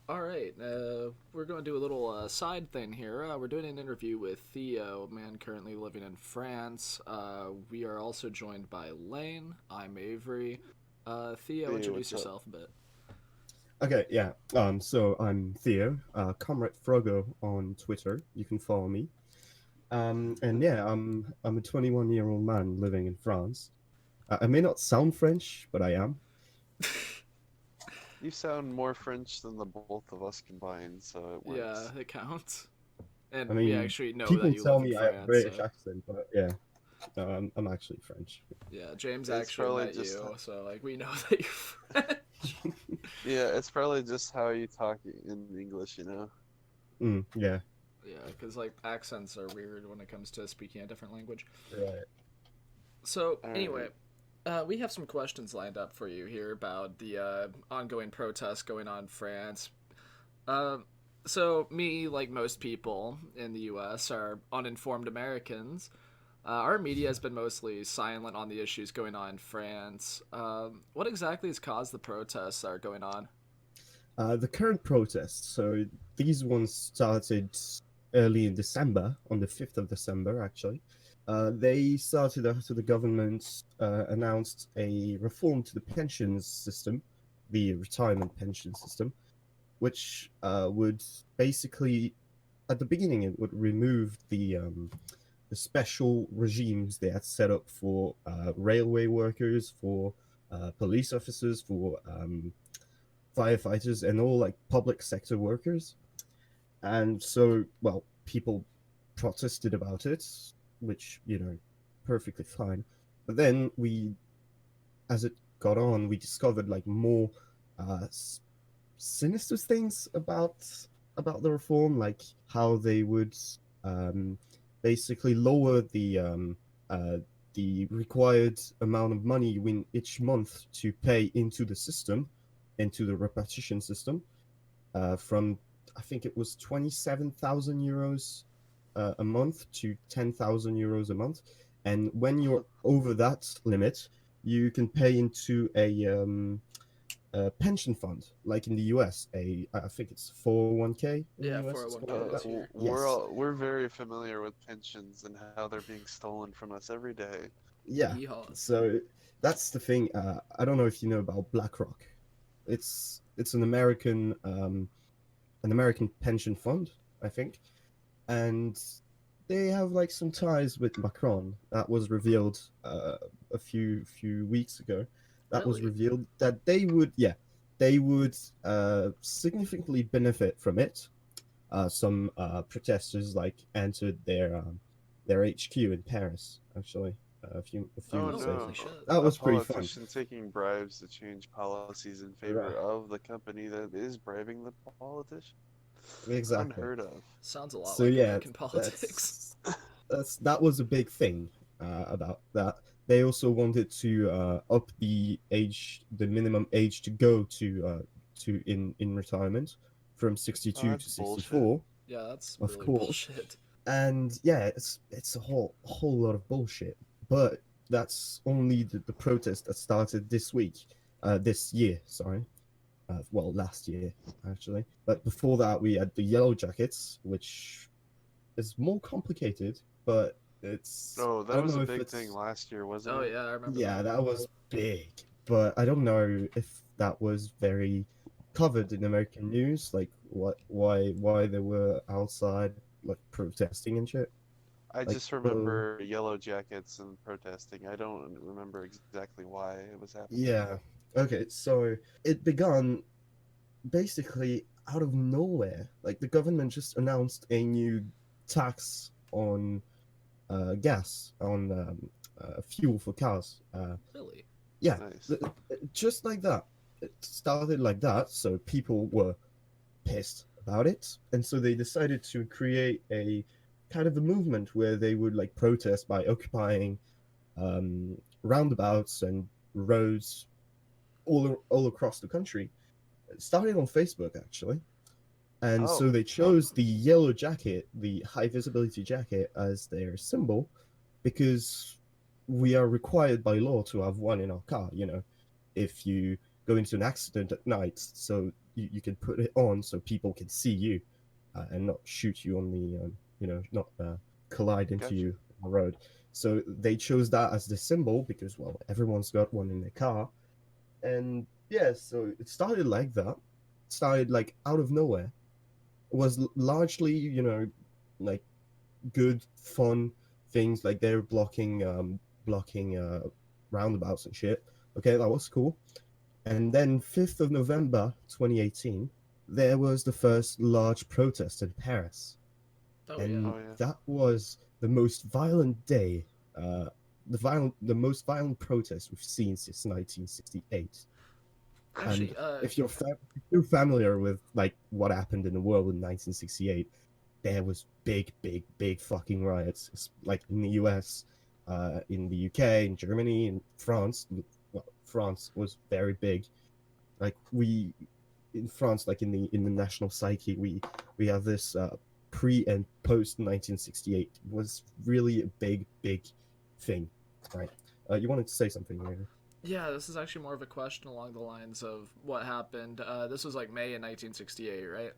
All right, we're going to do a little side thing here. We're doing an interview with Theo, a man currently living in France. We are also joined by Lane. I'm Avery. Theo, Hey, introduce what's up? yourself a bit. Okay, yeah. So I'm Theo, Comrade Frogo on Twitter. You can follow me. And yeah, I'm a 21-year-old man living in France. I may not sound French, but I am. You sound more French than the both of us combined, so it Yeah, works. it counts. I And we mean, actually know that people you tell live in me I have a France, British so accent, but yeah, no, I'm actually French. yeah, James It's actually probably met just, you, so like we know that you're French. yeah, it's probably just how you talk in English. Yeah, Yeah, because like accents are weird when it comes to speaking a different language. right. So All anyway, right. we have some questions lined up for you here about the ongoing protests going on in France. Uh, so me, like most people in the U.S., are uninformed Americans. Our media has been mostly silent on the issues going on in France. What exactly has caused the protests that are going on? The current protests, so these ones started early in December, on the 5th of December, actually. They started after the government announced a reform to the pensions system, the retirement pension system, which would basically, at the beginning, it would remove the special regimes they had set up for railway workers, for police officers, for firefighters, and all like public sector workers. And so, well, people protested about it, which, perfectly fine. But then as it got on, we discovered like more uh, sinister things about the reform, like how they would um, basically lower uh, the required amount of money you win each month to pay into the system, into the repartition system, from I think it was 27,000 euros a month to 10,000 euros a month. And when you're over that limit, you can pay into a pension fund, like in the US. I think it's 401k in the Yeah, US or something 401k like that. is here. Yes, We're very familiar with pensions and how they're being stolen from us every day. yeah. Yeehaw. So that's the thing. I don't know if you know about BlackRock. It's an American pension fund, I think, and they have like some ties with Macron. That was revealed a few weeks ago. That was Really? revealed that they would significantly benefit from it. Some protesters like entered their HQ in Paris actually a few Oh Oh, weeks ago. holy no, shit. That a was pretty fun. politician taking bribes to change policies in favor Right, of the company that is bribing the politician? exactly. Unheard of. Sounds a lot So like yeah, American politics. that's that was a big thing about that. They also wanted to up the minimum age to go to in retirement from Oh, 62 that's to bullshit. 64, Yeah, that's of really course. bullshit. And yeah, it's a whole lot of bullshit. But that's only the protest that started this week, this year. Sorry, well, last year actually. But before that, we had the Yellow Jackets, which is more complicated, but Oh, I that don't was know a if big thing it's last year, wasn't Oh it? yeah, I remember yeah, that. that was big, but I don't know if that was very covered in American news, like why they were outside like protesting and shit. I Like, just remember yellow jackets and protesting. I don't remember exactly why it was happening. yeah, okay, so it began basically out of nowhere. Like the government just announced a new tax on gas, on fuel for cars. Really? Yeah, Nice. just like that. It started like that, so people were pissed about it, and so they decided to create a kind of a movement where they would like protest by occupying roundabouts and roads all across the country. It started on Facebook actually, and so Oh, they chose the yellow jacket, the high visibility jacket, as their symbol because we are required by law to have one in our car. If you go into an accident at night, so you can put it on so people can see you, and not shoot you on the not collide into Gotcha. you on the road. So they chose that as the symbol because, well, everyone's got one in their car, and yeah, so it started like that. It started like out of nowhere. It was largely, like good, fun things, like they were blocking roundabouts and shit. Okay, that was cool. And then 5th of November 2018, there was the first large protest in Paris. Oh And yeah. Oh yeah. that was the most violent day, the most violent protest we've seen since 1968. Actually, And if you're familiar with like what happened in the world in 1968, there was big fucking riots, like in the U.S., in the U.K., in Germany, in France. Well, France was very big. Like we in France, like in the national psyche, we have this pre and post 1968 was really a big thing, right? You wanted to say something, maybe? yeah, this is actually more of a question along the lines of what happened. This was like May in 1968, right?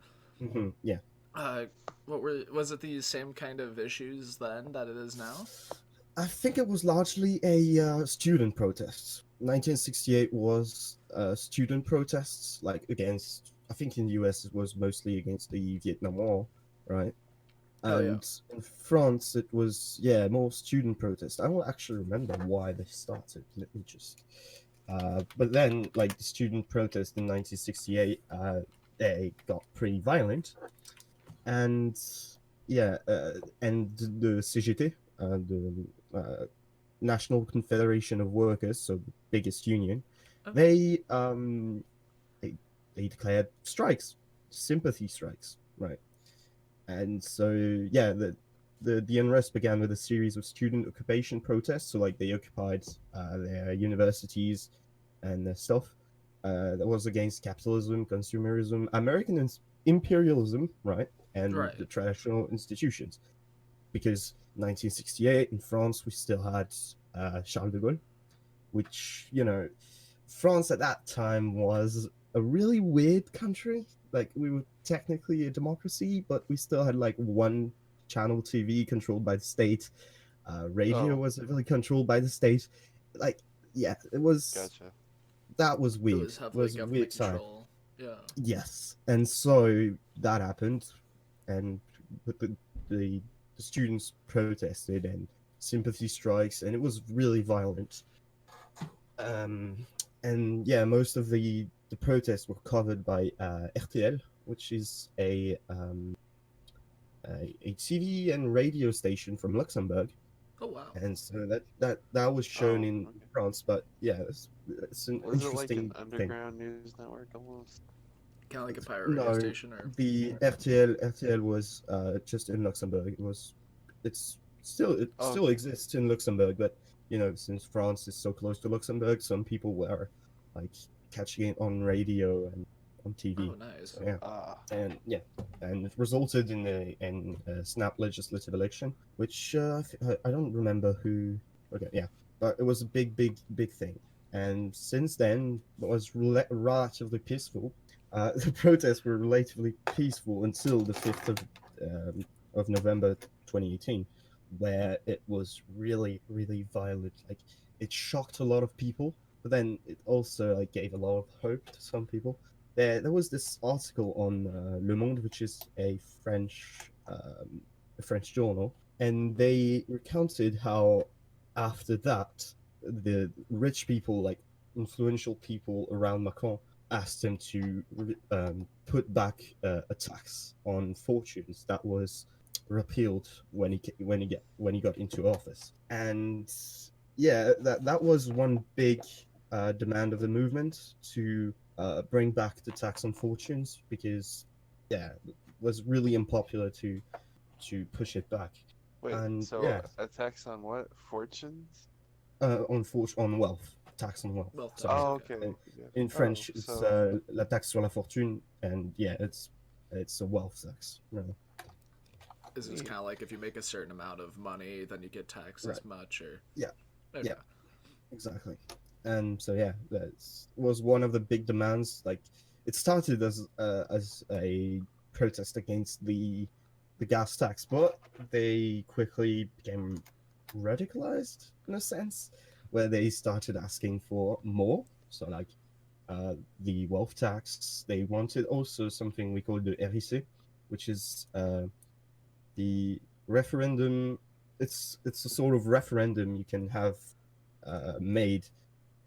Yeah. Uh, was it the same kind of issues then that it is now? I think it was largely a student protest. 1968 was student protests, like against. I think in the US it was mostly against the Vietnam War, right? Oh yeah. And in France it was more student protests. I don't actually remember why they started. Let me just. But then, like the student protest in 1968, they got pretty violent, and and the CGT, the National Confederation of Workers, so the biggest union, Okay. they they declared strikes, sympathy strikes, right? And so the unrest began with a series of student occupation protests. So like they occupied their universities and their stuff. That was against capitalism, consumerism, American imperialism, right, and the Right. traditional institutions. Because 1968 in France, we still had Charles de Gaulle, which France at that time was a really weird country. Like we were technically a democracy, but we still had like one channel TV controlled by the state. Radio Oh, was heavily controlled by the state. Like, yeah, it was gotcha. that was It weird. was It heavily was a government weird time. control. Yeah. Yes, and so that happened, and the the, the students protested and sympathy strikes, and it was really violent. Um, and yeah, most of the protests were covered by RTL, which is a TV and radio station from Luxembourg, Oh wow. and so that was shown Oh, in okay. France. But yeah, it's an Was it like an interesting thing. underground news network almost? Kind of like a pirate radio No, station, or the RTL was just in Luxembourg. It Oh, still okay. exists in Luxembourg, but since France is so close to Luxembourg, some people were like catching it on radio and on oh TV. nice. So yeah, Ah, and it resulted in a snap legislative election, which I don't remember who. Okay, yeah, but it was a big thing. And since then, it was relatively peaceful. The protests were relatively peaceful until the 5th of November 2018, where it was really violent. Like it shocked a lot of people, but then it also like gave a lot of hope to some people. There was this article on Le Monde, which is a French journal, and they recounted how after that the rich people, like influential people around Macron, asked him to put back a tax on fortunes that was repealed when he got into office. And yeah, that was one big demand of the movement to bring back the tax on fortunes because it was really unpopular to push it back. wait. And So yeah, a tax on what? Fortunes? on wealth, tax on wealth. Wealth tax. Sorry. Oh, Okay. okay. Gotcha. In Oh, French, it's so la taxe sur la fortune, and yeah, it's a wealth tax. Really. Is it just neat. kind of like if you make a certain amount of money, then you get taxed Right. as much, or Yeah. okay. Yeah. Exactly. And so yeah, that was one of the big demands. Like it started as a protest against the gas tax, but they quickly became radicalized in a sense, where they started asking for more. So like the wealth tax. They wanted also something we call the RIC, which is the referendum. It's a sort of referendum you can have made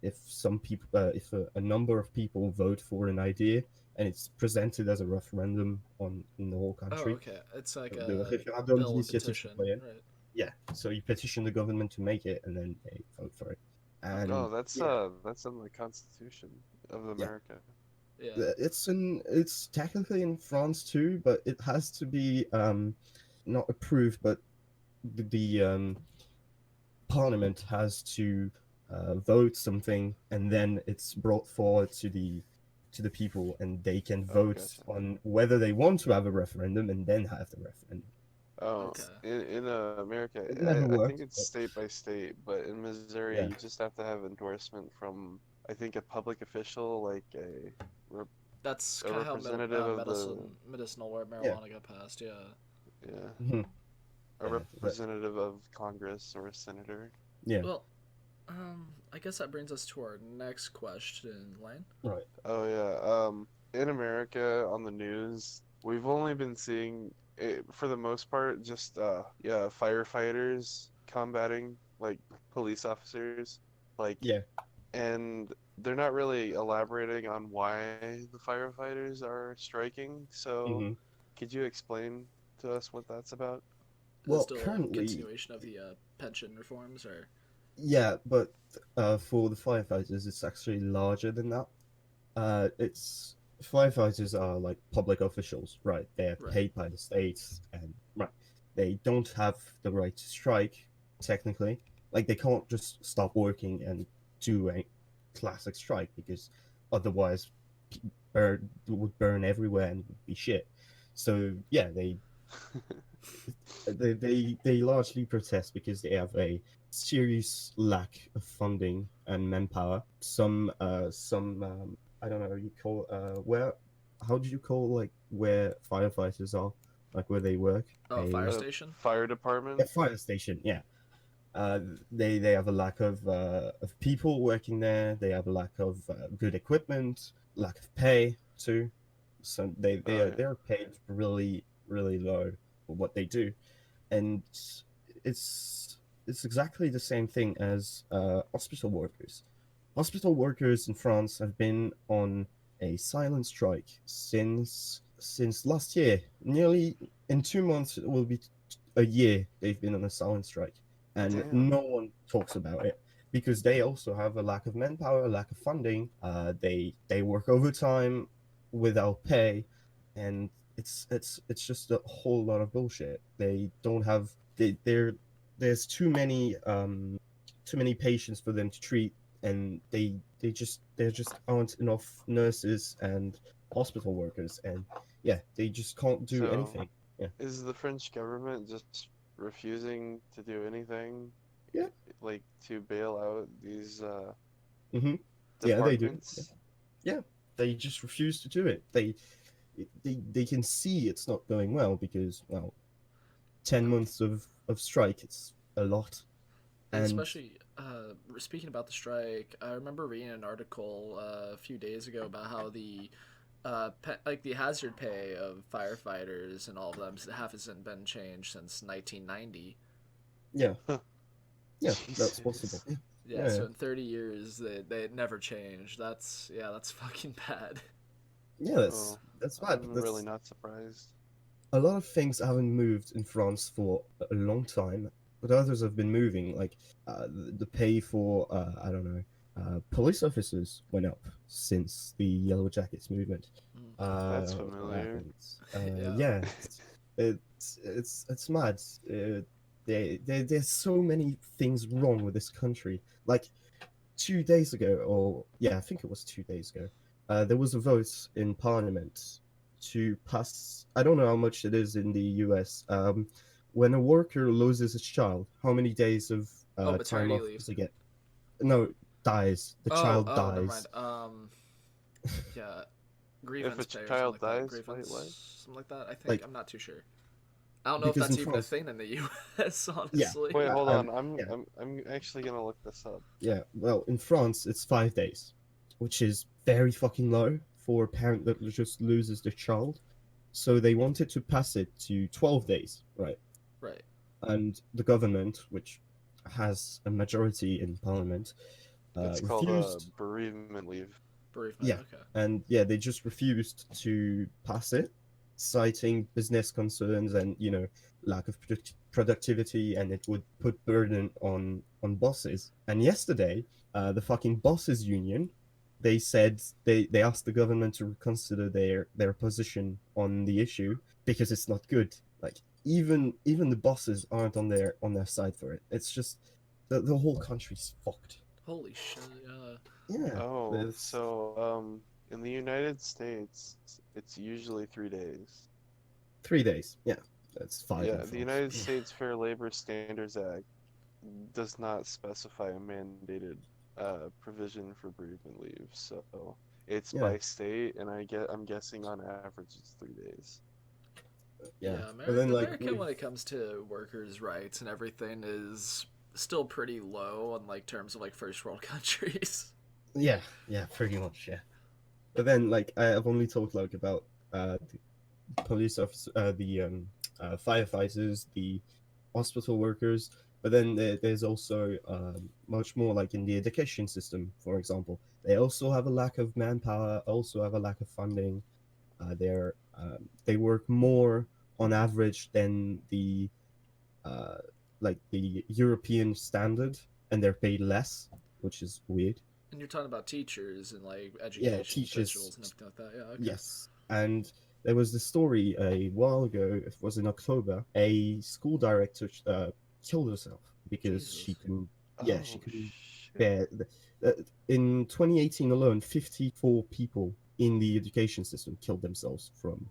if some people, if a number of people vote for an idea and it's presented as a referendum on in the whole Oh, country. okay. It's like The a référendum bill and d'initiative petition, citoyenne. right? Yeah, so you petition the government to make it, and then they vote for it. Okay. And Oh, yeah, that's in the Constitution of yeah, America. Yeah. it's technically in France too, but it has to be not approved, but the parliament has to vote something, and then it's brought forward to the people, and they can Oh, vote gotcha. on whether they want to have a referendum, and then have the referendum. Oh, Okay. in America, It never I think worked, it's but state by state, but in Missouri, yeah. you just have to have endorsement from, I think, a public official, like rep- That's a kind of how representative of the, medicinal Yeah. marijuana got passed. Yeah. yeah, Mhm. a Yeah, but representative of Congress or a senator. yeah, Well, I guess that brings us to our next question, Lane. right. Oh yeah, in America on the news, we've only been seeing it, for the most part, just yeah, firefighters combating like police officers, like, Yeah. and they're not really elaborating on why the firefighters are striking. So, hmm could you explain to us what that's about? Is it Well, still a currently, continuation of the pension reforms, or? yeah, but for the firefighters, it's actually larger than that. It's firefighters are like public officials, right? They're Right. paid by the states, and right, they don't have the right to strike technically. Like they can't just stop working and do a classic strike because otherwise, would burn everywhere and would be shit. So yeah, they largely protest because they have a serious lack of funding and manpower. Some I don't know, you call where, how do you call like where firefighters are, like where they work? Oh, fire A A station. fire a department? fire station, yeah. They have a lack of people working there. They have a lack of good equipment, lack of pay too. So Oh yeah. they're paid really low for what they do, and it's it's exactly the same thing as hospital workers. Hospital workers in France have been on a silent strike since last year. Nearly in 2 months, it will be a year they've been on a silent strike, and Damn. no one talks about it because they also have a lack of manpower, a lack of funding. They work overtime without pay, and it's just a whole lot of bullshit. They don't have there's too many patients for them to treat, and there just aren't enough nurses and hospital workers, and yeah, they just can't do So, anything. Yeah, is the French government just refusing to do anything, yeah, like to bail out these hmm yeah, they do. Yeah, departments? yeah, they just refuse to do it. They can see it's not going well because, well, 10 months of strike, it's a lot. And And especially speaking about the strike, I remember reading an article a few days ago about how the like the hazard pay of firefighters and all of them hasn't been changed since 1990. yeah, yeah, that's possible. Jesus. Yeah, Yeah, yeah, so in 30 years they never changed. That's fucking bad. yeah, Oh, that's bad, but I'm really that's not surprised. a lot of things haven't moved in France for a long time, but others have been moving. Like the pay for I don't know, police officers went up since the Yellow Jackets movement. Mm. That's What familiar. happened? Yeah. Yeah, it's mad. There's so many things wrong with this country. Like 2 days ago, or yeah, I think it was 2 days ago, there was a vote in Parliament to pass. I don't know how much it is in the US. When a worker loses a child, how many days of Oh, time maternity off leave. does he get? No, dies. The Oh, child oh, never mind. dies. Yeah. grievance a pay or something child like that. dies, wait, what? Grievance, something like that. I think Like, I'm not too sure. I don't know if because in that's even a France, thing in the U.S. yeah, Honestly. Wait, hold on. yeah, I'm actually gonna look this up. yeah. Well, in France, it's 5 days, which is very fucking low for a parent that just loses their child. So they wanted to pass it to 12 days, right? Right. And the government, which has a majority in parliament, It's called refused. bereavement leave. Bereavement. Yeah, Okay. and yeah, they just refused to pass it, citing business concerns and lack of productivity, and it would put burden on bosses. And yesterday, the fucking bosses union, they said they asked the government to reconsider their position on the issue because it's not good. Like even the bosses aren't on their side for it. It's just the whole country's fucked. Holy shit. Yeah, Oh, it's so in the United States, it's usually 3 days. 3 days. Yeah, that's five in Yeah, the France. United States Fair Labor Standards Act does not specify a mandated provision for bereavement leave, so it's Yeah, by state, and I'm guessing on average it's 3 days. yeah. Yeah, But then like America, when it comes to workers' rights and everything, is still pretty low on like terms of like first world countries. yeah, pretty much, yeah. But then like I've only talked like about the police officer, the firefighters, the hospital workers. But then there's also much more like in the education system, for example. They also have a lack of manpower, also have a lack of funding. They work more on average than the uh, like the European standard, and they're paid less, which is weird. And you're talking about teachers and like Yeah, education teachers. officials and everything like that. Yeah, okay. Yes, and there was the story a while ago. It was in October. A school director killed herself because she Jesus. couldn't. Yeah, she Oh couldn't shit. bear. In 2018 alone, 54 people in the education system killed themselves from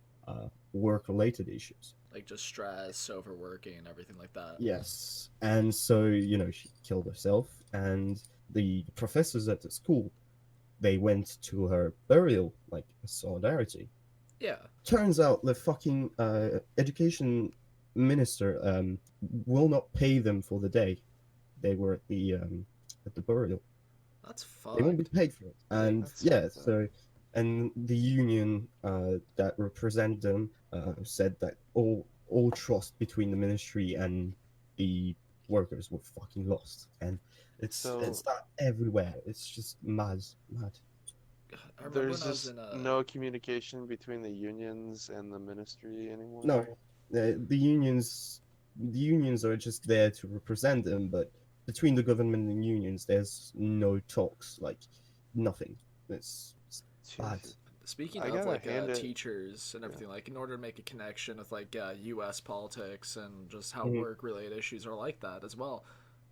work-related issues. Like just stress, overworking, and everything like that. Yes, and so she killed herself, and the professors at the school, they went to her burial like a solidarity. Yeah. Turns out the fucking education minister will not pay them for the day they were at the burial. That's They won't be fucked. paid for it. Like, And That's yeah, fucked up. so and the union that represent them said that all trust between the ministry and the workers were fucking lost, and it's So that everywhere. It's just mad, mad. God, I remember there's when I was just in no communication between the unions and the ministry anymore. No, the unions are just there to represent them, but between the government and unions, there's no talks, like nothing. It's bad. Jesus. speaking I of gotta like hand it. teachers and Yeah. everything, like in order to make a connection with like U.S. politics and just how Mhm. work-related issues are like that as well.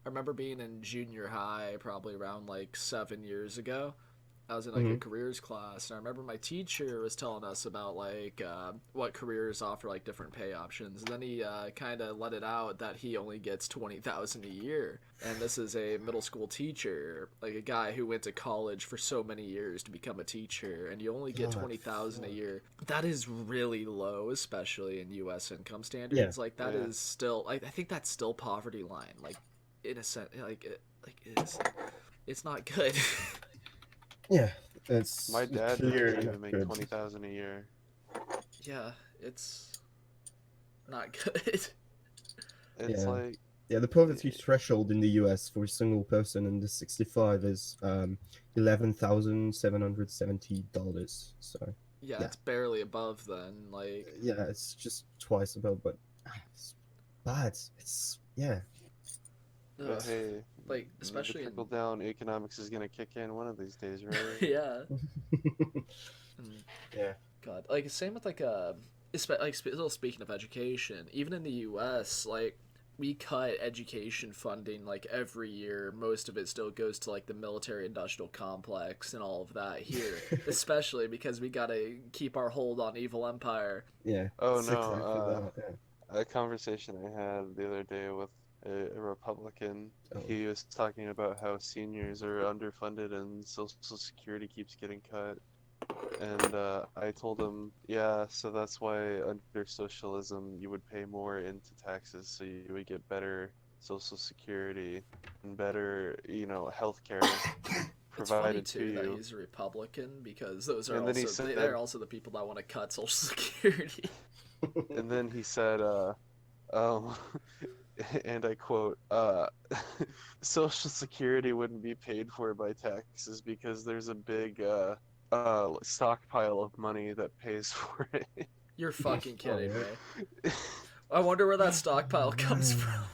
I remember being in junior high, probably around like 7 years ago. I was in like a Mhm. careers class, and I remember my teacher was telling us about like what careers offer like different pay options. And then he kind of let it out that he only gets 20,000 a year, and this is a middle school teacher, like a guy who went to college for so many years to become a teacher, and you only get God, 20,000 a fuck. year. That is really low, especially in U.S. income Yeah, standards. Like that Yeah. is still, like I think that's still poverty line. Like in a sense, like it's not good. yeah. It's My dad clearly doesn't not even make good. 20,000 a year. Yeah, it's not good. It's Yeah, like yeah. The poverty threshold in the U.S. for a single person under 65 is $11,770. So Yeah, yeah, it's barely above then. Like, yeah. It's just twice above, but it's bad. It's yeah. ugh. But hey, Like the especially trickle in down economics is gonna kick in one of these days, right? yeah. Mm, Yeah. God, like same with like still speaking of education, even in the U.S., like we cut education funding like every year. Most of it still goes to like the military industrial complex and all of that here, especially because we gotta keep our hold on evil empire. Yeah. Oh It's exactly no, that. Yeah. a conversation I had the other day with a Republican. Oh. He was talking about how seniors are underfunded and Social Security keeps getting cut. And I told him, yeah, so that's why under socialism you would pay more into taxes, so you would get better social security and better, healthcare It's funny provided to too that you. he's a Republican because those are And then he also said, they're also the people that want to cut Social Security. and then he said, um, and I quote, Social Security wouldn't be paid for by taxes because there's a big stockpile of money that pays for it. You're fucking Oh, kidding yeah. me. I wonder where that stockpile comes from.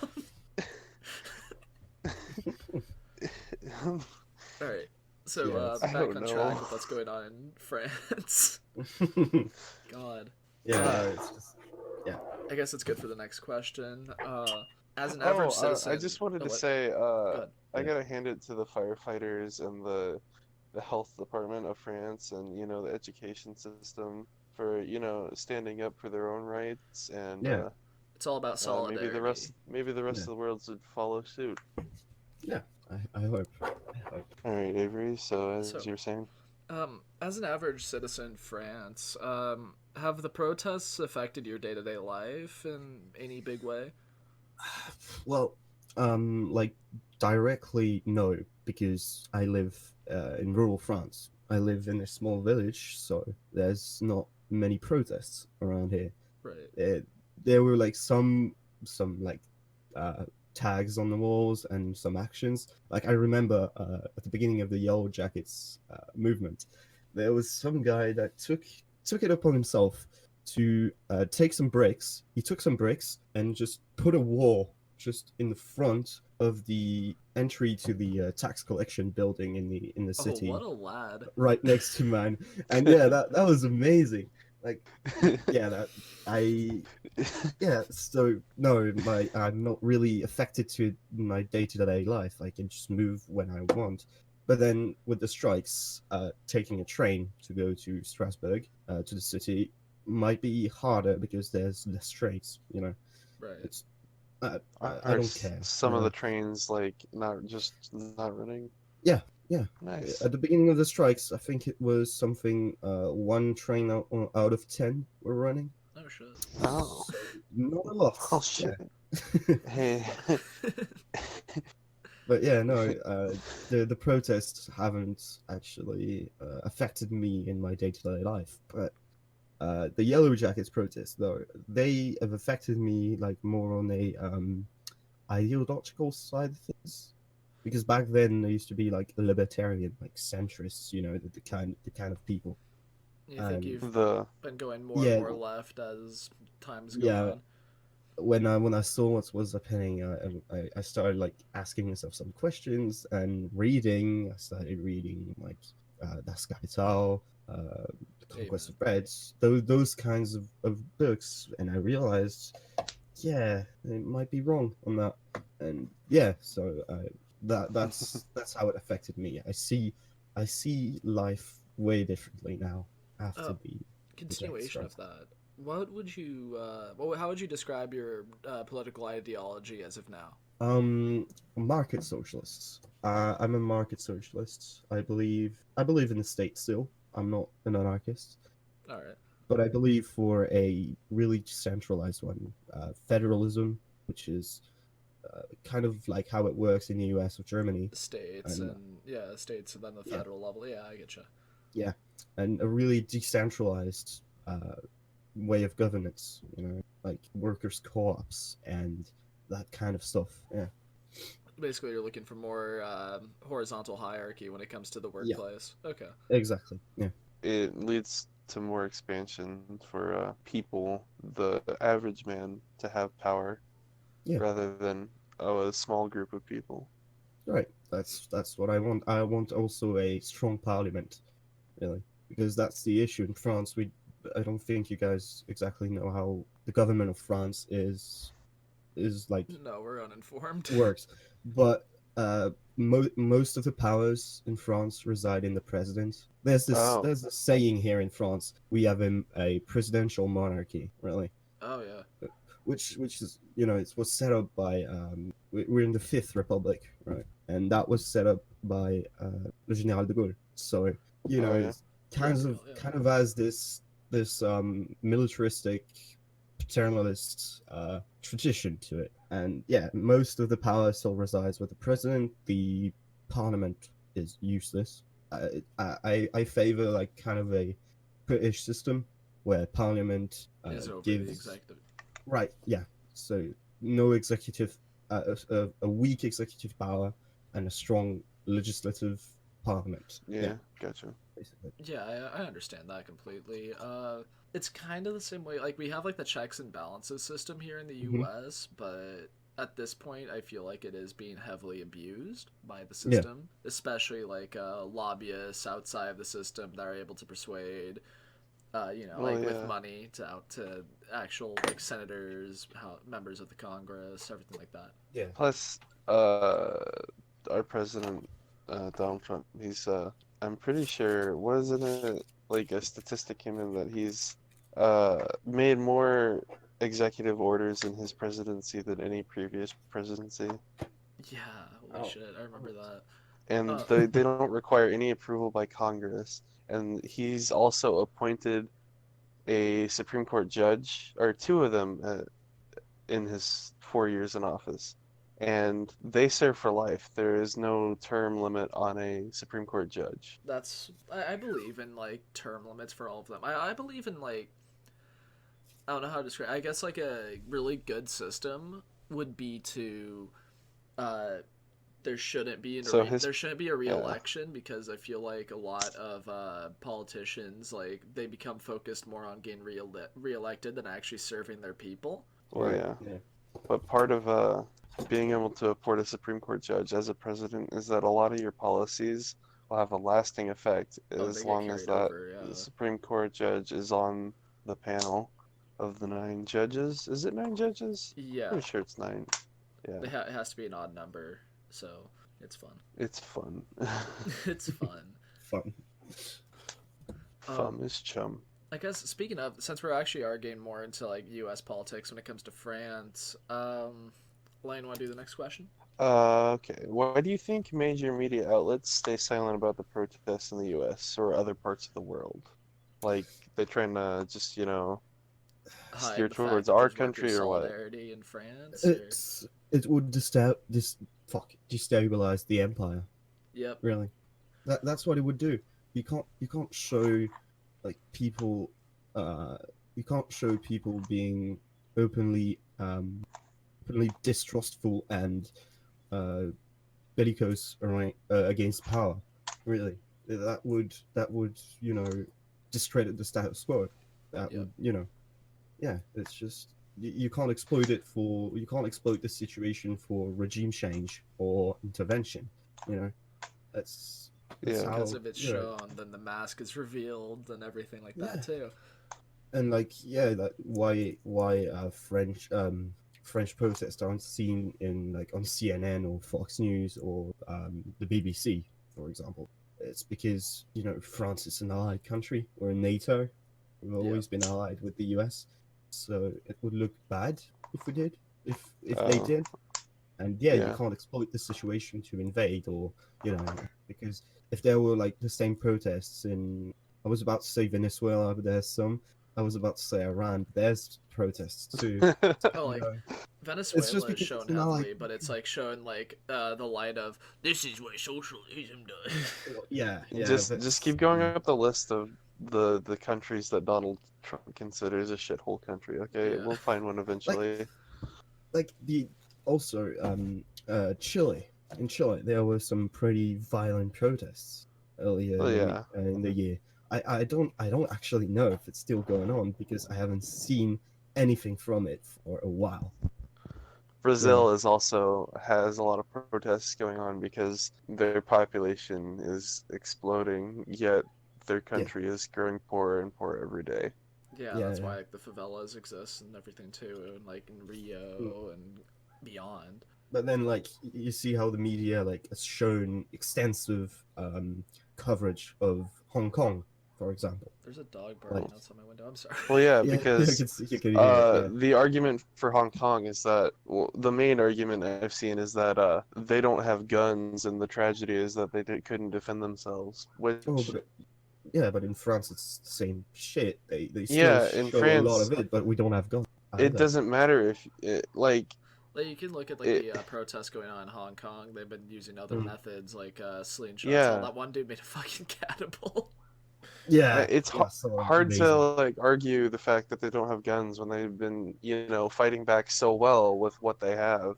All right. So Yeah, I back don't on track know. with what's going on in France. God. yeah, no, it's just yeah. I guess it's good for the next question. As an Oh, average citizen, I just wanted to what? say, Go ahead. I Yeah. gotta hand it to the firefighters and the health department of France and the education system for standing up for their own rights and Yeah, It's all about maybe the solidarity. rest yeah, of the world should follow suit. yeah. I hope. I hope. All right, Avery. So as So, you're saying, as an average citizen in France, have the protests affected your day-to-day life in any big way? Well, like directly no, because I live in rural France. I live in a small village, so there's not many protests around here. Right. There were like some like uh, tags on the walls and some actions. Like I remember at the beginning of the Yellow Jackets movement, there was some guy that took it upon himself to take some bricks. He took some bricks and just put a wall just in the front of the entry to the tax collection building in the Oh, what city, a lad! right next to mine. And yeah, that was amazing. Like yeah, that I yeah. So no, I'm not really affected to my day-to-day life. I can just move when I want. But then with the strikes, taking a train to go to Strasbourg, to the city, might be harder because there's less trains. Right. It's I are don't care. some of the trains like not running? Yeah, yeah. Nice. At the beginning of the strikes, I think it was something one train out of 10 were running. Oh shit. Oh, So not a lot. oh Yeah. shit. Hey, But yeah, no, the protests haven't actually affected me in my day-to-day life. But the Yellow Jackets protests, though, they have affected me like more on a ideological side of things. Because back then I used to be like a libertarian, like centrist, the kind of people. You think And you've the been going more and yeah, more left as times go yeah, on? when I saw what was happening, I started like asking myself some questions and reading. I started reading like Das Kapital, The Conquest Amen. of Breads, those kinds of books, and I realized, yeah, it might be wrong on that, and yeah, so that's how it affected me. I see life way differently now after Oh, the jacket continuation strike. of that. What would you? How would you describe your political ideology as of now? Um, Market socialists. I'm a market socialist. I believe in the state still. I'm not an anarchist, All right. but I believe for a really centralized one, federalism, which is kind of like how it works in the U.S. or Germany, States and and yeah, states and then the yeah, federal level. Yeah, I get you. yeah, and a really decentralized way of governance. Like workers' co-ops and that kind of stuff. Yeah, Basically, you're looking for more horizontal hierarchy when it comes to the yeah, workplace. Okay. exactly. Yeah, it leads to more expansion for people, the average man, to have power yeah. rather than a small group of people. Right. That's what I want. I want also a strong parliament, really, because that's the issue in France. I don't think you guys exactly know how the government of France is like No, we're uninformed. works, but most of the powers in France reside in the president. There's this Oh, there's this saying here in France: we have a presidential monarchy, really, Oh yeah. which is it was set up by we're in the Fifth Republic, right? And that was set up by le Général de Gaulle. So you oh know yeah. it's kind of has this militaristic paternalist tradition to it. And yeah, most of the power still resides with the president. The parliament is useless. I favor like kind of a British system where parliament is over gives the executive. right. Yeah, so no executive, a weak executive power and a strong legislative parliament. Yeah, gotcha. Basically. Yeah, I understand that completely. It's kind of the same way. Like we have like the checks and balances system here in the U.S., but at this point, I feel like it is being heavily abused by the system, especially like lobbyists outside of the system that are able to persuade, with money to actual like senators, members of the Congress, everything like that. Yeah. Plus, our president, Donald Trump, he's I'm pretty sure, wasn't it like a statistic came in that he's made more executive orders in his presidency than any previous presidency, Yeah, holy shit, I remember that. and they don't require any approval by Congress. And he's also appointed a Supreme Court judge, or two of them, in his 4 years in office, and they serve for life. There is no term limit on a Supreme Court judge. I believe in like term limits for all of them. I believe in like, I don't know how to describe. I guess like a really good system would be to, there shouldn't be there shouldn't be a re-election, because I feel like a lot of politicians, like they become focused more on getting re-elected than actually serving their people. Well, yeah. But part of being able to appoint a Supreme Court judge as a president is that a lot of your policies will have a lasting effect as long as the Supreme Court judge is on the panel of the 9 judges. Is it 9 judges? Yeah. I'm pretty sure it's 9. Yeah. It has to be an odd number, so it's fun. It's fun. It's fun. Fun is chum. I guess speaking of, since we're actually getting more into like U.S. politics when it comes to France, Lane, want to do the next question? Okay. Why do you think major media outlets stay silent about the protests in the U.S. or other parts of the world? Like they're trying to just, steer towards our country or what? Solidarity in France. It would destabilize the empire. Yep. Really, that's what it would do. You can't show like people. You can't show people being openly distrustful and bellicose against power. Really, that would discredit the status quo. That would it's just you can't exploit the situation for regime change or intervention. That's because if it's shown, then the mask is revealed and everything like that too. And why French protests aren't seen in on CNN or Fox News or the BBC, for example. It's because France is an allied country. We're in NATO. We've always been allied with the US, so it would look bad if we did, if they did. And you can't exploit the situation to invade, or because if there were the same protests in, I was about to say Venezuela, but there's some. I was about to say Iran, but there's protests too. Venezuela is shown heavily, but it's shown the light of this is what socialism does. Just keep going up the list of the countries that Donald Trump considers a shithole country. Okay, we'll find one eventually. Chile. In Chile, there were some pretty violent protests earlier in the year. I don't actually know if it's still going on because I haven't seen anything from it for a while. Brazil has a lot of protests going on because their population is exploding, yet their country is growing poorer and poorer every day. That's why the favelas exist and everything too, and in Rio and beyond. But then you see how the media has shown extensive coverage of Hong Kong, for example. There's a dog barking outside my window. I'm sorry. Well, yeah, because the argument for Hong Kong is that the main argument I've seen is that they don't have guns, and the tragedy is that they couldn't defend themselves. Which but in France it's the same shit. They still Yeah, in show a lot France, of it, but we don't have guns it either. doesn't matter if like Like you can look at like it. the protests going on in Hong Kong. They've been using other Mm. methods like slingshots. All Yeah, that one dude made a fucking catapult. Yeah, it's yeah, so hard to amazing. like argue the fact that they don't have guns when they've been, fighting back so well with what they have.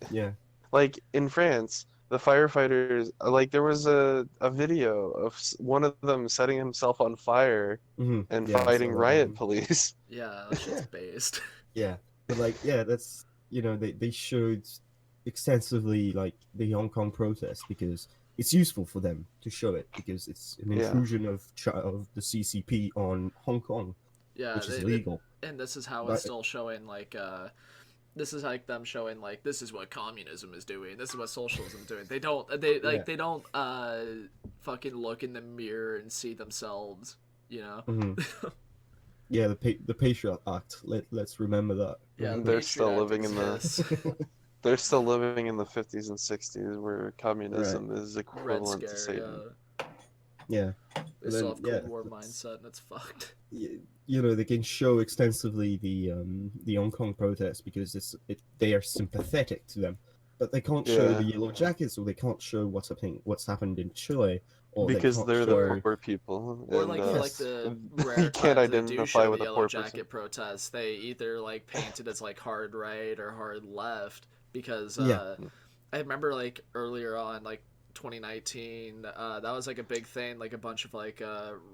Yeah. Like in France, the firefighters, like there was a video of one of them setting himself on fire and Yeah, I fighting saw that riot one. police. Yeah, that shit's based. Yeah, but like, yeah, that's they showed extensively like the Hong Kong protest because it's useful for them to show it because it's an Yeah. intrusion of the CCP on Hong Kong, Yeah, which is illegal. and this is how But it's still showing like this is like them showing like this is what communism is doing. This is what socialism is doing. Yeah. They don't fucking look in the mirror and see themselves, you know. Yeah, the Patriot Act. Let's remember that. Yeah, the They're Patriot still Act living in the exists. they're still living in the 50s and 60s where communism is Red equivalent to Scare, Satan. Yeah. They But still then, have yeah, Cold War that's- mindset, and it's fucked. they can show extensively the Hong Kong protests because they are sympathetic to them, but they can't show Yeah. the Yellow Jackets, or they can't show what's happened in Chile, or Because they they're can't show. the poor people, Or and like for like the you rare can't times they do identify show with the a Yellow poor Jacket person. protests, they either like paint it as like hard right or hard left because Yeah. I remember like earlier on like 2019 that was like a big thing, like a bunch of like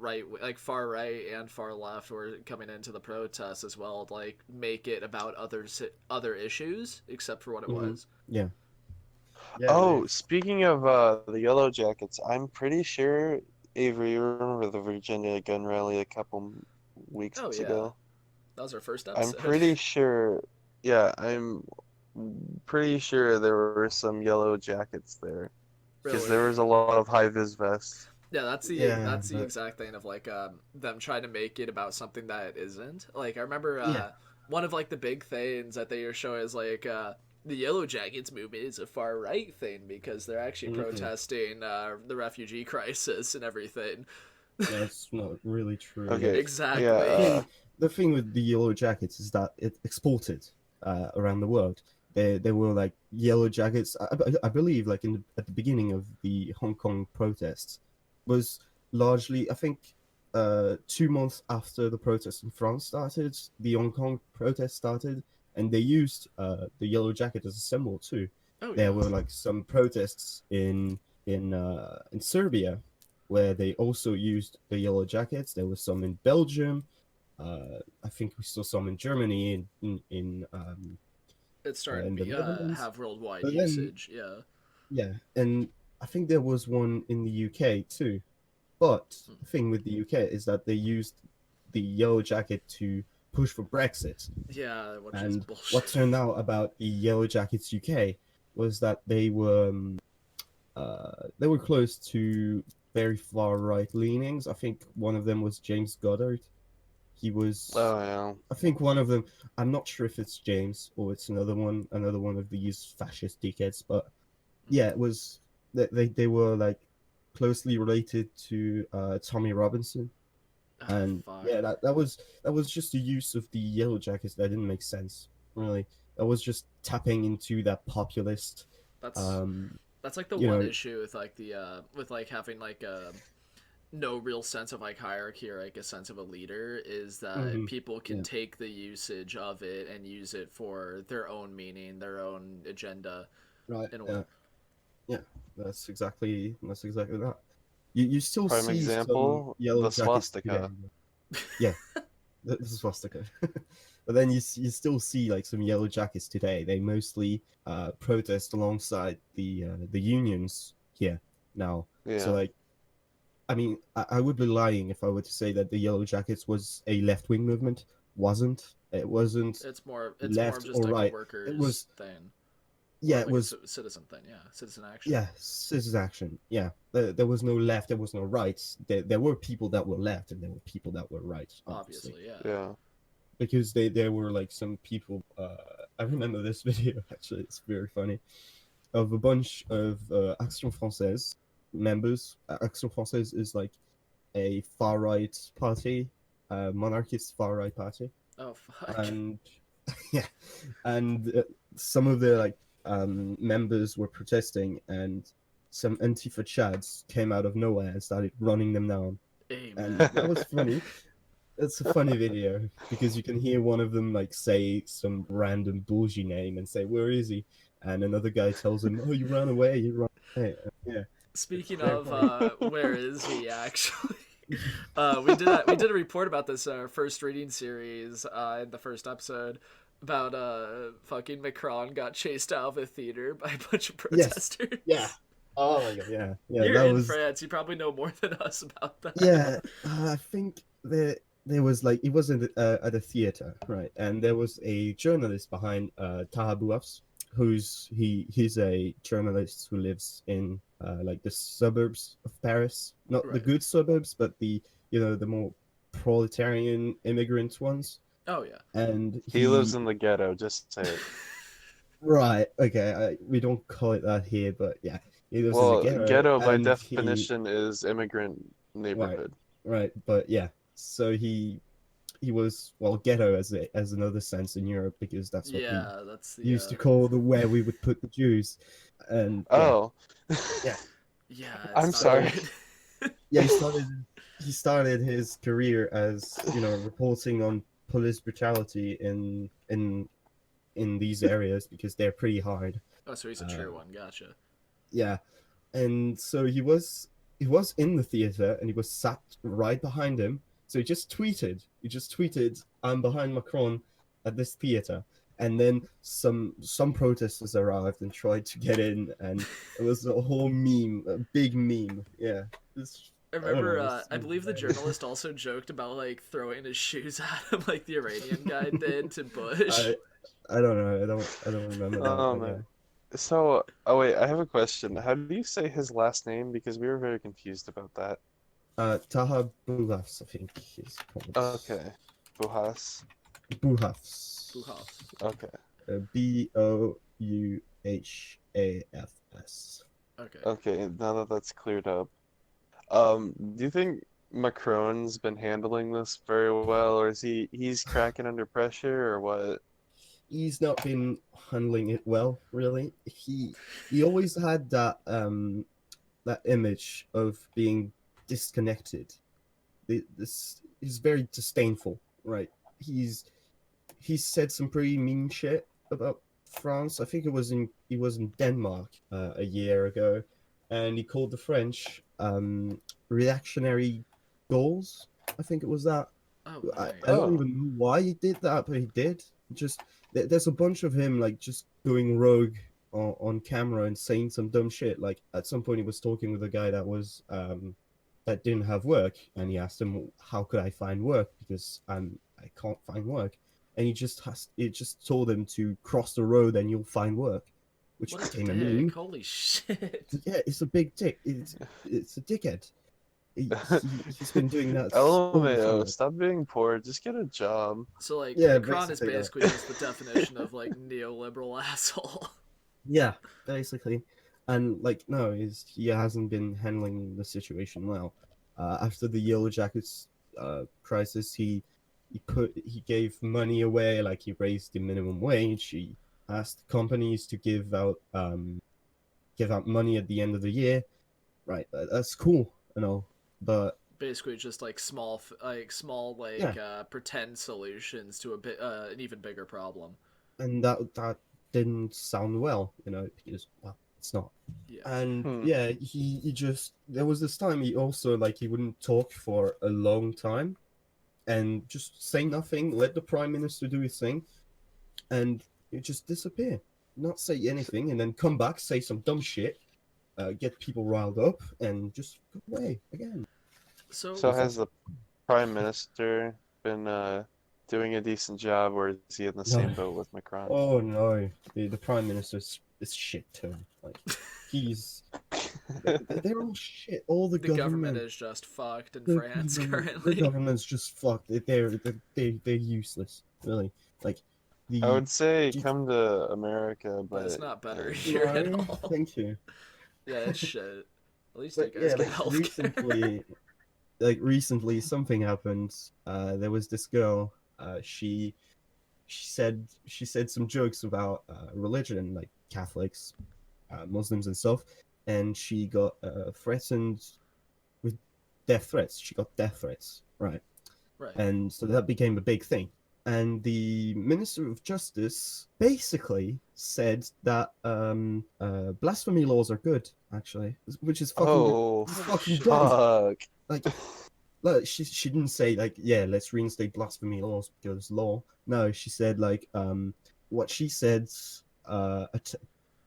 like far right and far left were coming into the protests as well to like make it about other issues except for what it Mhm. was. Yeah. Yeah. Oh, speaking of the Yellow Jackets, I'm pretty sure, Avery, you remember the Virginia gun rally a couple weeks Oh yeah, ago? that was our first I'm episode. pretty sure, yeah, I'm pretty sure there were some Yellow Jackets there because there Really. was a lot of high-vis vests. Yeah, Yeah, that's the but exact thing of like them trying to make it about something that it isn't. Like I remember yeah. one of like the big things that they were showing is like the Yellow Jackets movement is a far right thing because they're actually Mhm. protesting the refugee crisis and everything. That's not really true. Okay, Exactly. yeah, The thing with the Yellow Jackets is that it exported around the world. There were like Yellow Jackets. I believe, like at the beginning of the Hong Kong protests, was largely, I think, 2 months after the protests in France started, the Hong Kong protests started, and they used the Yellow Jacket as a symbol too. Oh There yeah. were like some protests in Serbia where they also used the Yellow Jackets. There was some in Belgium. I think we saw some in Germany, It's starting in to the be Netherlands. have worldwide But then, usage. Yeah. yeah, and I think there was one in the UK too. But the thing with the UK is that they used the Yellow Jacket to push for Brexit. Yeah, which is And bullshit. what turned out about the Yellow Jackets UK was that they were close to very far right leanings. I think one of them was James Goddard. He was, oh yeah. I think one of them. I'm not sure if it's James or it's another one of these fascist dickheads. But yeah, it was they were like closely related to Tommy Robinson. And Fuck. yeah, that was just the use of the Yellow Jackets that didn't make sense. Really, that was just tapping into that populist. That's like the you one know, issue with like the with like having like no real sense of like hierarchy or like a sense of a leader is that Mhm. people can Yeah. take the usage of it and use it for their own meaning, their own agenda. Right. In a way. Yeah. That's exactly that. You still Prime see some example, Yellow the Jackets swastika. today. Yeah, the swastika. But then you still see like some Yellow Jackets today. They mostly protest alongside the unions here now. Yeah. So like, I mean, I would be lying if I were to say that the Yellow Jackets was a left-wing movement. It wasn't It's more left of just or like right. a workers It was thing. yeah, Or it like was a citizen thing, yeah. Citizen action. yeah, citizen action. Yeah, there was no left, there was no right. There were people that were left and there were people that were right. Obviously, Obviously, yeah. Yeah. because there were like some people. I remember this video actually. It's very funny. Of a bunch of Action Française members. Action Française is like a far right party, monarchist far right party, Oh fuck. and yeah, and some of the members were protesting, and some Antifa chads came out of nowhere and started running them down, Hey and man. that was funny. It's a funny video because you can hear one of them like say some random bullshit name and say, "Where is he?" And another guy tells him, "Oh, you ran away. You ran away." Yeah, it's Speaking very of funny. where is he actually? We did a report about this in our first reading series in the first episode about fucking Macron got chased out of a theater by a bunch of Yes. protesters. Yeah. Oh my god. Yeah. Yeah. You're That in was. France. You probably know more than us about that. Yeah. I think there was like it was at a theater, right? And there was a journalist behind Taha Bouafs, he's a journalist who lives in like the suburbs of Paris, not the Right. good suburbs, but the the more proletarian immigrant ones. Oh yeah. And He lives in the ghetto, just say it. right, okay, we don't call it that here, but yeah, he lives in the Well, ghetto, ghetto by and he definition is immigrant right, neighborhood. right, but yeah, so he was well ghetto as another sense in Europe because that's what we Yeah, that's the used to call the where we would put the Jews, and yeah, Oh. yeah, yeah, it's I'm not sorry. good. yeah. He started his career as reporting on police brutality in these areas because they're pretty hard. Oh, so he's a true one. Gotcha. Yeah, and so he was in the theater and he was sat right behind him. So he just tweeted, "I'm behind Macron at this theater." And then some protesters arrived and tried to get in, and it was a whole meme, a big meme. Yeah, I I don't remember, know. I believe the journalist also joked about like throwing his shoes at him, like the Iranian guy did to Bush. I don't know. I don't remember that. Oh But yeah. man. So, oh wait, I have a question. How do you say his last name? Because we were very confused about that. Taha Bouhafs, I think he's called. Okay. Buhas. Bouhafs. Buhaf. Okay. Bouhafs. Okay. Okay, now that that's cleared up. Do you think Macron's been handling this very well, or is he's cracking under pressure, or what? He's not been handling it well, really. He always had that image of being disconnected. This is very disdainful, right? He's said some pretty mean shit about France. I think he was in Denmark a year ago, and he called the French reactionary goals. I think it was that. Oh, I nice. don't Oh. even know why he did that, but he did. Just there's a bunch of him like just going rogue on camera and saying some dumb shit. Like at some point he was talking with a guy that didn't have work, and he asked him, "How could I find work? Because I can't find work." And he just told him to cross the road and you'll find work, which What a became a dick. meme. Holy shit. Yeah, it's a big dick. It's a dickhead. He's been doing that all the LMAO, time. stop being poor, just get a job. So like Yeah, Macron is basically basically that. just the definition of like neoliberal asshole. Yeah, basically. And like no, he hasn't been handling the situation well. After the Yellow Jackets crisis, he gave money away, like he raised the minimum wage. He asked companies to give out money at the end of the year. Right, that's cool and all, but Basically just like small Yeah. pretend solutions to an even bigger problem. and that didn't sound well, because well, it's not. Yeah. And yeah, he just there was this time he also like he wouldn't talk for a long time, and just say nothing, let the prime minister do his thing, and it just disappear, not say anything, and then come back, say some dumb shit, get people riled up, and just go away again. So So has the Prime Minister been doing a decent job, or is he in the same boat with Macron? Oh no, the prime minister is shit too. Like they're all shit. All the government is just fucked in France the currently. government's just fucked. They're useless. Really, like the. I would say Do- come to America, But it's but not better here at No, all. thank you. Yeah, it's shit. At least But you guys yeah, get like healthcare. recently, like recently something happened. There was this girl. She said some jokes about religion, like Catholics, Muslims, and stuff, and she got threatened with death threats. She got death threats, right? Right. And so that became a big thing. And the Minister of Justice basically said that blasphemy laws are good, actually, which is fucking, Oh, it's fucking shit. dumb. fuck. Like she didn't say like, yeah, let's reinstate blasphemy laws because law. No, she said like what she said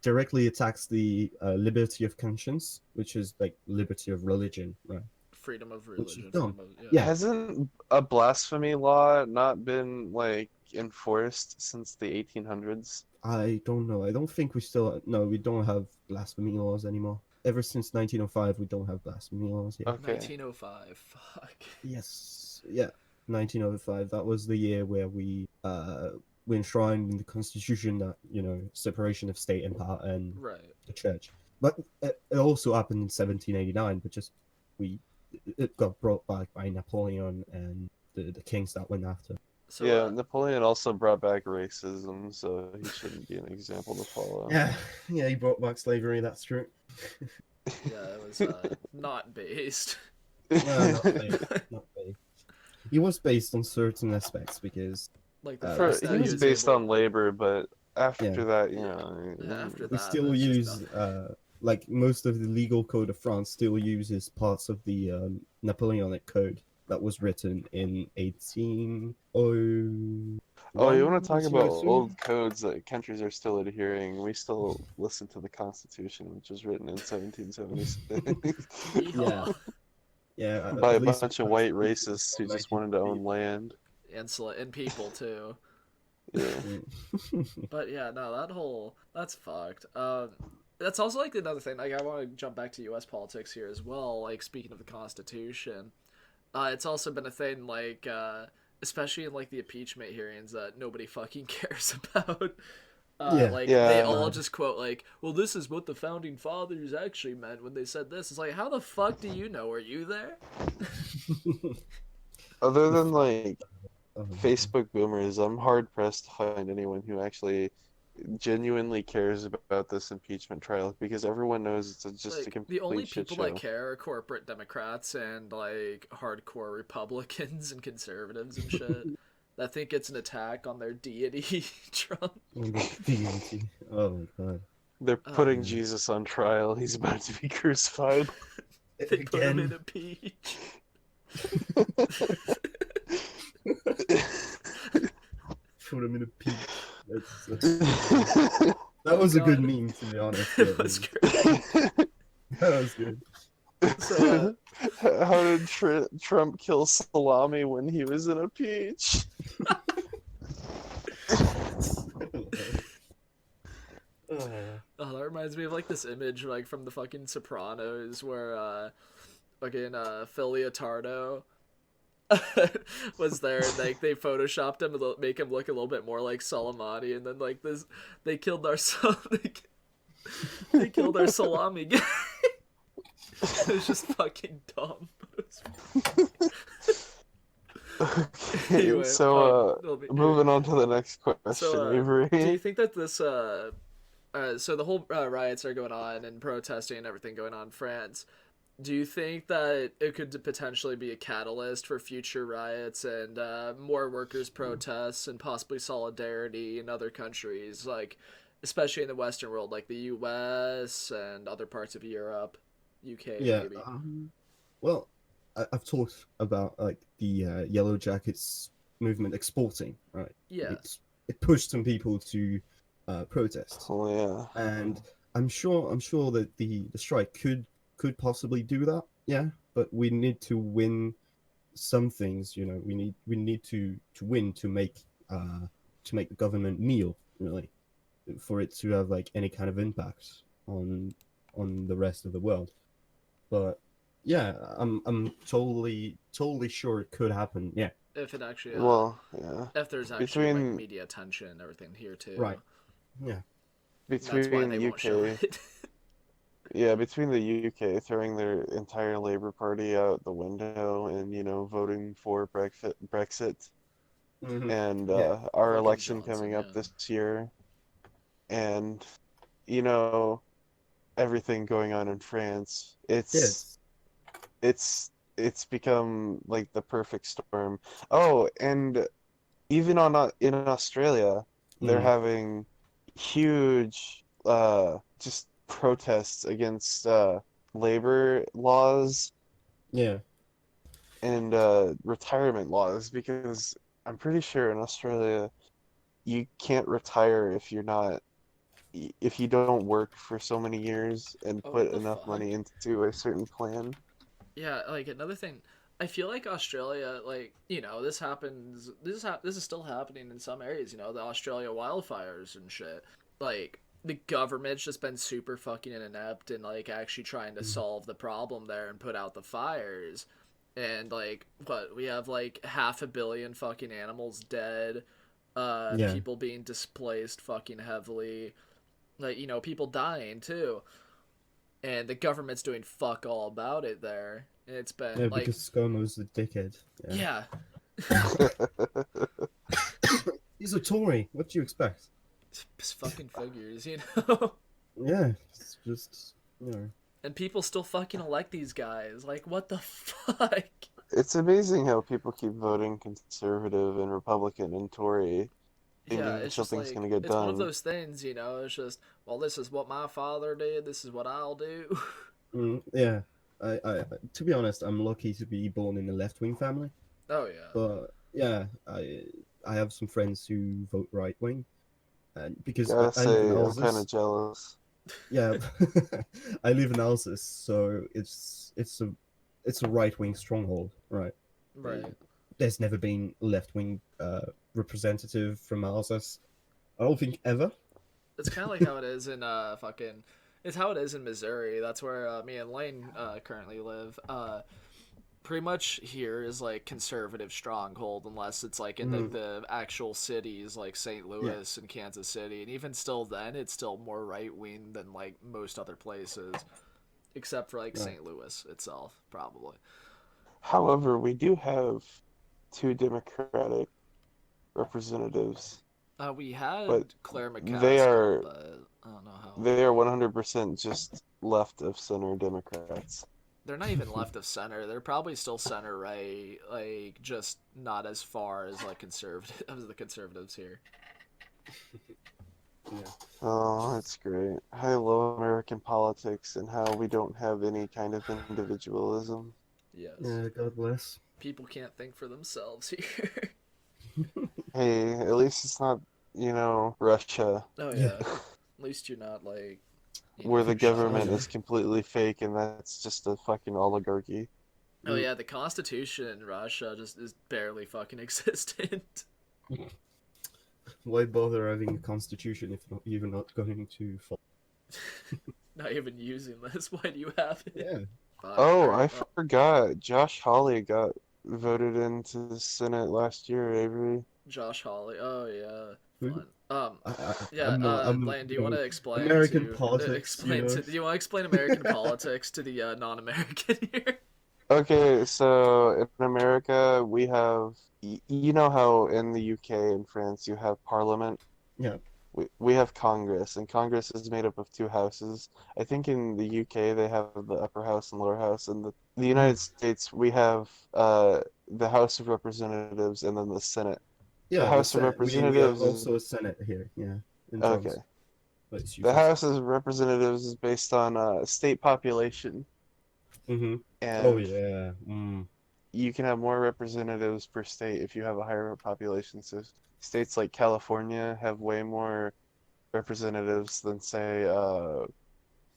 directly attacks the liberty of conscience, which is like liberty of religion, right? Freedom of Which is religion. dumb. Freedom of, Yeah. Hasn't a blasphemy law not been like enforced since the 1800s? I don't know. I don't think we still. No, we don't have blasphemy laws anymore. Ever since 1905, we don't have blasphemy laws. Yeah. Okay. 1905. Fuck. Yes. Yeah. 1905. That was the year where we enshrined in the Constitution that separation of state and power and Right. the church. But it also happened in 1789. But just it got brought back by Napoleon and the kings that went after. So Yeah, Napoleon also brought back racism, so he shouldn't be an example to follow. Yeah, he brought back slavery. That's true. yeah, it was not based. No, not based. Not based. He was based on certain aspects because Like the For- first He that was was based able- on labor, but after Yeah. that, Yeah, after we that, still there's just use nothing. like most of the legal code of France still uses parts of the Napoleonic code that was written in 1801. Oh, you want to talk about 1802? old codes that countries are still adhering? We still listen to the Constitution, which was written in 1776 Yeah, yeah. by a at least bunch of when it white comes to racists who just wanted to own 1950. land. And people too. Yeah. But yeah, no, that's fucked. That's also like another thing. Like I want to jump back to U.S. politics here as well. Like speaking of the Constitution, it's also been a thing. Like especially in like the impeachment hearings that nobody fucking cares about. Yeah. Like Yeah. they all just quote like, "Well, this is what the founding fathers actually meant when they said this." It's like, how the fuck do you know? Were you there? Other than like Oh, Facebook boomers, I'm hard pressed to find anyone who actually genuinely cares about this impeachment trial because everyone knows it's just a Like, complete the only shit people show. that care are corporate Democrats and like hardcore Republicans and conservatives and shit that think it's an attack on their deity, Trump. on the deity. Oh my god. They're putting Um, Jesus on trial. He's about to be crucified. They put him in Again. a peach. Put him in a peach. That was a good meme, to be honest. It was great. That was good. So, How did Trump kill salami when he was in a peach? oh, that reminds me of like this image like from the fucking Sopranos where fucking Phil Leotardo was there and like they photoshopped him to make him look a little bit more like Soleimani, and then like this they killed our they killed our salami guy. It was just fucking dumb. Okay, Anyway, so it'll be- moving on to the next question, So, Avery. do you think that this so the whole riots are going on and protesting and everything going on in France? Do you think that it could potentially be a catalyst for future riots and more workers' protests and possibly solidarity in other countries, like especially in the Western world, like the U.S. and other parts of Europe, UK, Yeah. maybe? Well, I've talked about like the Yellow Jackets movement exporting, right? Yeah. It pushed some people to protest, Oh yeah. and I'm sure that the strike could possibly do that. Yeah, but we need to win some things. We need to win to make the government kneel, really, for it to have like any kind of impact on the rest of the world. But yeah, I'm totally sure it could happen. Yeah. If it actually, Well, yeah. if there's actually Between- like media attention and everything here too, Right. Yeah. That's why Between they the won't show UK, it. Yeah, between the UK throwing their entire Labour Party out the window and, voting for Brexit Hmm. and Yeah. our Fucking election Johnson, coming up yeah. this year and, you know, everything going on in France, Yeah. it's become like the perfect storm. Oh, and even in Australia, they're Mm, having huge just protests against labor laws yeah. and retirement laws because I'm pretty sure in Australia you can't retire if you don't work for so many years and Oh, what put the enough fuck? money into a certain plan. Yeah, like another thing, I feel like Australia, like this happens. This is still happening in some areas. The Australia wildfires and shit. Like the government's just been super fucking inept and like actually trying to Mm, solve the problem there and put out the fires. And like, what we have like 500 million fucking animals dead. yeah. People being displaced fucking heavily. Like people dying too, and the government's doing fuck all about it there. And it's been Yeah, like, because ScoMo's a dickhead. Yeah. yeah, He's a Tory. What do you expect? it's fucking figures. Yeah, it's just, you know. And people still fucking elect these guys. Like, what the fuck? It's amazing how people keep voting conservative and Republican and Tory, Yeah, thinking it's just something's like gonna get it's one of done. those things. It's just, well, this is what my father did. This is what I'll do. Yeah. To be honest, I'm lucky to be born in a left-wing family. Oh yeah, But yeah, I have some friends who vote right-wing, and because Gotta I live in say, I'm kind of Alsace. jealous. Yeah, I live in Alsace, so it's a right-wing stronghold, right? right. There's never been a left-wing representative from Alsace. I don't think ever. It's kind of like how it is in fucking. It's how it is in Missouri. That's where me and Lane currently live. Pretty much here is like conservative stronghold unless it's like in Mm, the actual cities like St. yeah, Louis and Kansas City, and even still then it's still more right wing than like most other places except for like right. St. Louis itself probably. However, we do have two Democratic representatives, We had but Claire they McCaskill, are but I don't know how. they are 100% just left of center Democrats. They're not even left of center. They're probably still center right, like just not as far as like conservative as the conservatives here. Yeah. Oh, that's great. I love American politics and how we don't have any kind of individualism. Yes. Yeah, God bless. People can't think for themselves here. Hey, at least it's not, Russia, Oh Yeah. yeah. At least you're not like, where the government China. China. is completely fake and that's just a fucking oligarchy. Oh Mm. yeah, the constitution in Russia just is barely fucking existent. Why bother having a constitution if you're not going to follow? Not even using this. Why do you have it? Yeah. Fuck. Oh, I Alright, well, forgot. Josh Hawley got voted into the Senate last year, Avery. Josh Hawley. Oh yeah. Who? Fun. Yeah, I'm not. I'm not. Lane, do you want to explain American to politics, you know. do you want to explain American politics to the non-American here? Okay, so in America, we have, you know how in the UK and France you have Parliament? Yeah. We have Congress, and Congress is made up of two houses. I think in the UK they have the upper house and lower house. In the Mhm. United States, we have the House of Representatives and then the Senate. The Yeah. The House of Senate. We have Representatives is also a Senate here. Yeah. In okay. Johnson, but it's The usually House Senate. of Representatives is based on state population, Mm-hmm. Oh and yeah. Mm. you can have more representatives per state if you have a higher population. So states like California have way more representatives than say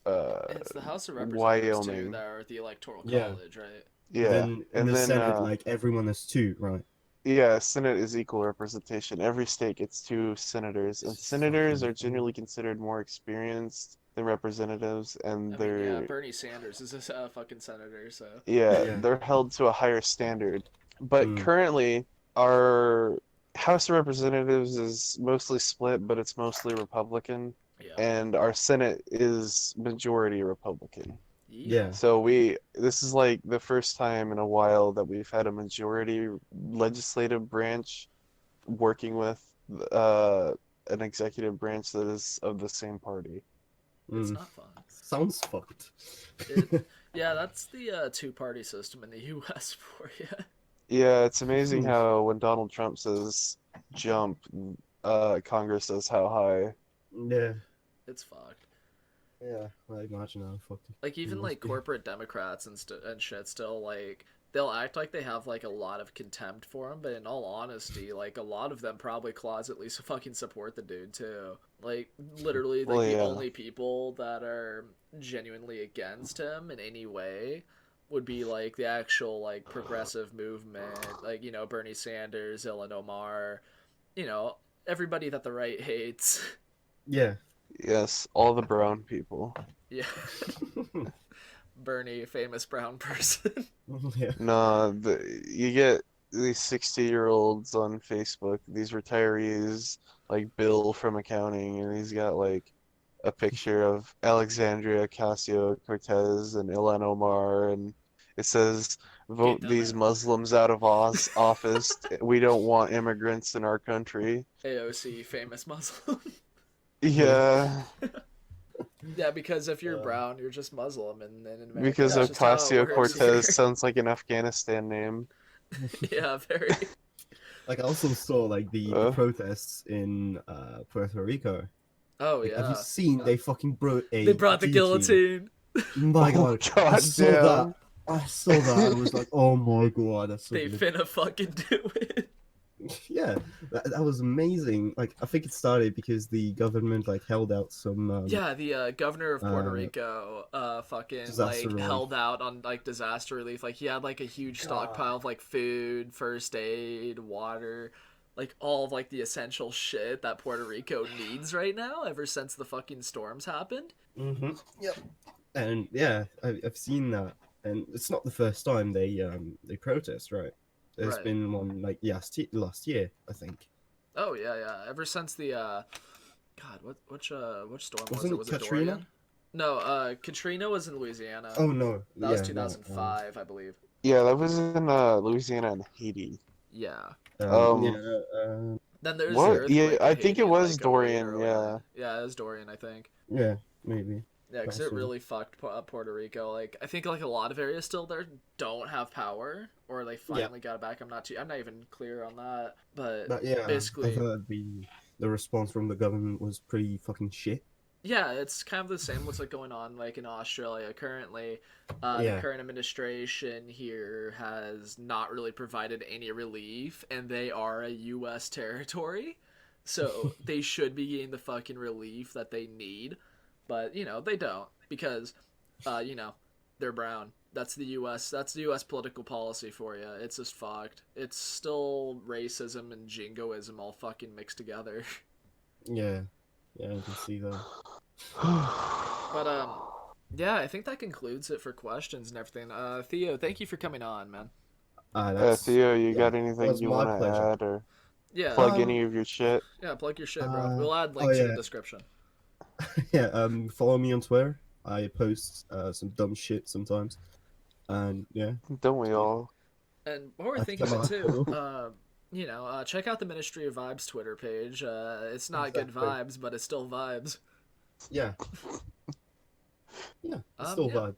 And it's the House of Representatives too Wyoming. that are the Electoral Yeah. College, right? Yeah, Then in and the then Senate, like everyone has two, right? yeah, Senate is equal representation. Every state gets two senators, and It's senators fucking are funny. generally considered more experienced than representatives, and I mean, yeah, they're Bernie Sanders is a fucking senator, so yeah, Yeah. they're held to a higher standard. But Mm. currently, our House of Representatives is mostly split, but it's mostly Republican. yeah. Yeah. and our Senate is majority Republican. Yeah. So this is like the first time in a while that we've had a majority legislative branch working with an executive branch that is of the same party. It's Mm. not fun. Sounds fucked. Yeah, that's the two-party system in the U.S. for you. Yeah, it's amazing Hmm. how when Donald Trump says jump, Congress says how high. Yeah. It's fucked. Yeah. I imagine how fucked it Like even must like be. corporate Democrats and shit still like they'll act like they have like a lot of contempt for him, but in all honesty, like a lot of them probably closetly fucking support the dude too. Like literally, Well, like the yeah. only people that are genuinely against him in any way would be like the actual like progressive movement, like Bernie Sanders, Ilhan Omar, everybody that the right hates. Yeah. Yes, all the brown people. Yeah, Bernie, famous brown person. Yeah. No, you get these 60-year-olds on Facebook, these retirees like Bill from accounting, and he's got like a picture of Alexandria Ocasio-Cortez and Ilhan Omar, and it says, Get "Vote them these out. Muslims out of office. We don't want immigrants in our country." AOC, famous Muslim. Yeah, Yeah, because if you're Uh, brown, you're just Muslim, and in America, because that's just how it works here. Ocasio-Cortez sounds like an Afghanistan name. Yeah, very. Like I also saw like the Uh, protests in Puerto Rico. Oh Like, have you yeah, seen they fucking brought a they brought the guillotine. My oh, God, I God saw damn. that. I saw that and I was like, oh my God, that's so They good. finna fucking do it. Yeah, that was amazing. Like I think it started because the government like held out some Yeah, the governor of Puerto uh, Rico, fucking disaster like relief. held out on like disaster relief. Like he had like a huge stockpile of like food, first aid, water, like all of like the essential shit that Puerto Rico needs right now. Ever since the fucking storms happened. Mm-hmm. Yep. And yeah, I've seen that, and it's not the first time they protest, right? There's Right. been one like last year, I think. Oh yeah, yeah. Ever since the God, which storm was Wasn't it? Was it Katrina? Dorian? No, Katrina was in Louisiana. Oh no, That was yeah, no, 2005, I believe. Yeah, that was in Louisiana and Haiti. Yeah. yeah, Then there's the What? Yeah, earthquake in I think Haiti it in, was like, 08 Dorian, or yeah. 09. Yeah, it was Dorian, I think. yeah, maybe. Yeah, because it Possibly. really fucked Puerto Rico. Like, I think like a lot of areas still there don't have power, or they finally got it back. I'm not even clear on that, But yeah, basically, I heard the response from the government was pretty fucking shit. yeah, it's kind of the same what's like going on like in Australia currently. The Yeah. current administration here has not really provided any relief, and they are a U.S. territory, so they should be getting the fucking relief that they need, but they don't because, they're brown. That's the U.S. That's the U.S. political policy for you. It's just fucked. It's still racism and jingoism all fucking mixed together. Yeah, I can see that. But yeah, I think that concludes it for questions and everything. Theo, thank you for coming on, man. Theo, you yeah, got that anything was you my want to pleasure. add or Yeah, plug any of your shit? yeah, plug your shit, bro. Uh, We'll add oh, links in yeah. the description. Yeah, follow me on Twitter. I post some dumb shit sometimes, and yeah. Don't we all? And while we're I thinking of it think too, so. check out the Ministry of Vibes Twitter page. It's not good Exactly. vibes, but it's still vibes. Yeah, it's still Yeah.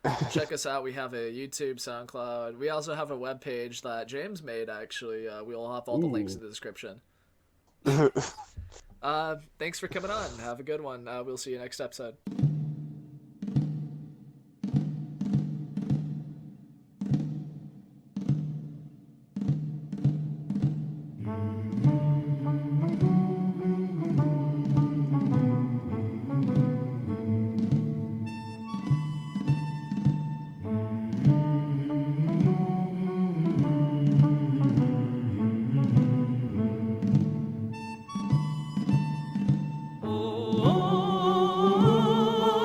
vibes. Check us out. We have a YouTube, SoundCloud. We also have a webpage that James made, actually. We'll have all the links in the description. Thanks for coming on. Have a good one. We'll see you next episode. Oh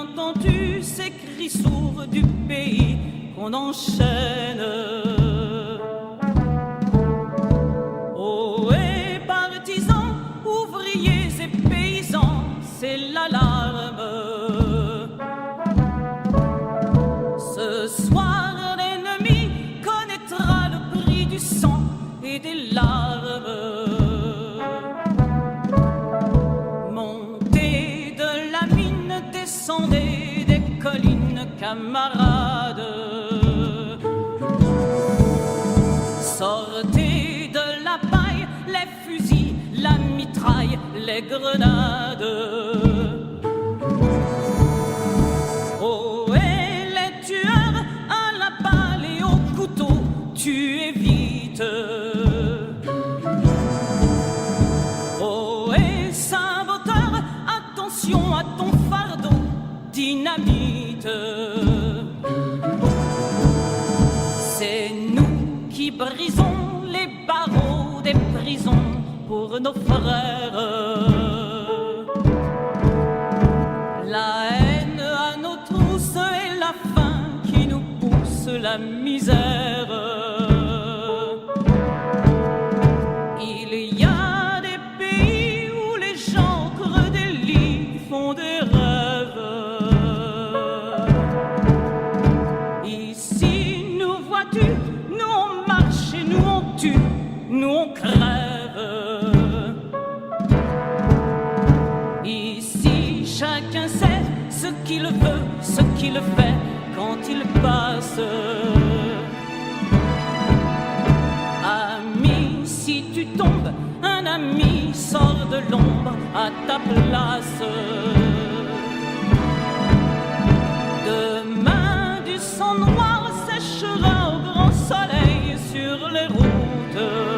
entendu ces cris sourds du pays qu'on enchaîne. Oh, et partisans, ouvriers et paysans, c'est l'alarme. Ce soir, l'ennemi connaîtra le prix du sang et des larmes. Montez de la mine, descendez des collines, camarades. Sortez de la paille, les fusils, la mitraille, les grenades. Oh, et les tueurs à la balle et au couteau, tuez vite. Oh, et saboteur, attention à ton fardeau, dynamite. C'est nous qui brisons les barreaux des prisons pour nos frères. La haine à nos trousses et la faim qui nous pousse la misère. Il y a des pays où les gens creux des lits font des rêves. Ici, nous vois-tu, nous on marche et nous on tue, nous on crève. Ici, chacun sait ce qu'il veut, ce qu'il fait quand il passe. Ami, si tu tombes, un ami sort de l'ombre à ta place. Demain, du sang noir séchera au grand soleil sur les routes.